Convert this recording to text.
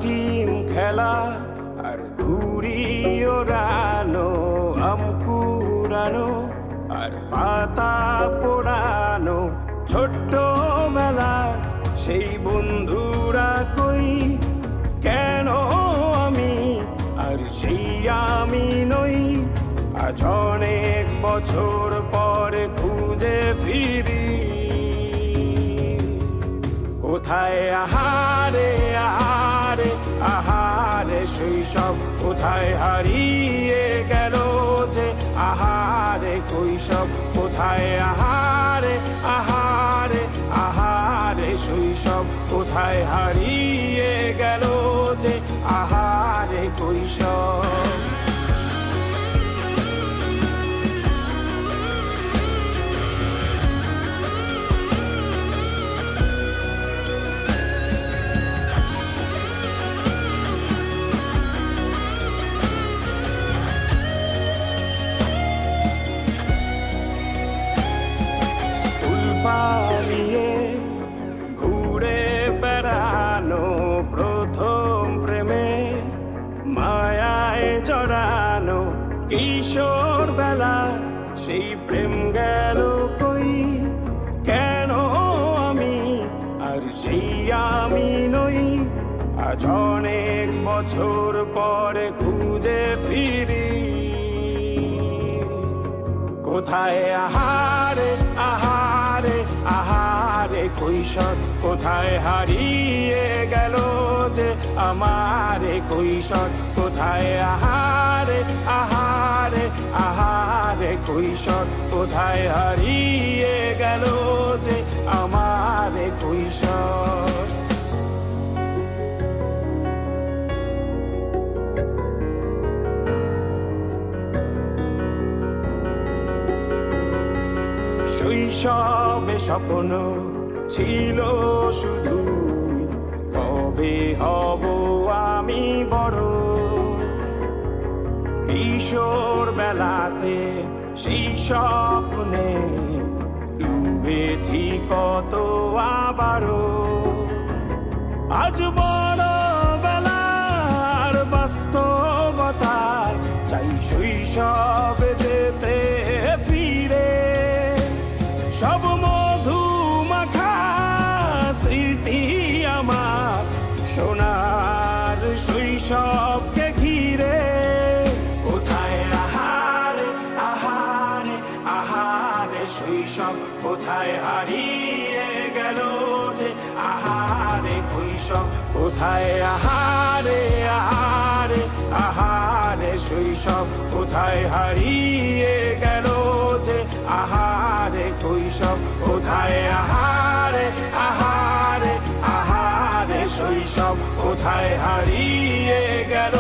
Team খেলা আর ঘুড়ি ওড়ানো, আম কুড়ানো আর পাতা পোড়ানো, ছোট্টবেলা সেই বন্ধুরা কই, কেন আমি আর সেই আমি নই। আজ অনেক বছর পরে খুঁজে ফিরি, কোথায় আহারে আহারে আহারে শৈশব, কোথায় হারিয়ে গেল যে আহারে কৈশব, কোথায় আহারে আহারে আহারে শৈশব, কোথায় হারিয়ে গেল যে আহারে কৈশব। পালিয়ে ঘুরে বেড়ানো, প্রথম প্রেমে মায়ায় জড়ানো, কিশোর বেলা সেই প্রেম গেল কই, কেন আমি আর সেই আমি নই। আজ অনেক বছর পরে খুঁজে ফিরি, কোথায় আহারে আহারে আহারে কৈশোর, কোথায় হারিয়ে গেল যে আমারে কৈশোর, কোথায় আহারে আহারে আহারে কৈশোর, কোথায় হারিয়ে গেল যে আমারে কৈশোর। শৈশবে স্বপ্ন ছিল শুধু, কবে হব আমি বড়। কিশোর বেলাতে সেই স্বপ্নে ডুবেছি কত আবারও, আজ বড় বেলার বাস্তবতার চাই শৈশবে যেতে ফিরে। সব মধু মাখা স্মৃতি আমার সোনার শৈশবকে ঘিরে, কোথায় আহারে আহারে আহারে শৈশব, কোথায় হারিয়ে গেল যে আহারে কৈশোর, কোথায় আহারে আহারে আহারে শৈশব, কোথায় হারিয়ে গেল যে আহারে কৈশোর, কোথায় আহারে আহারে আহারে শৈশব, কোথায় হারিয়ে গেল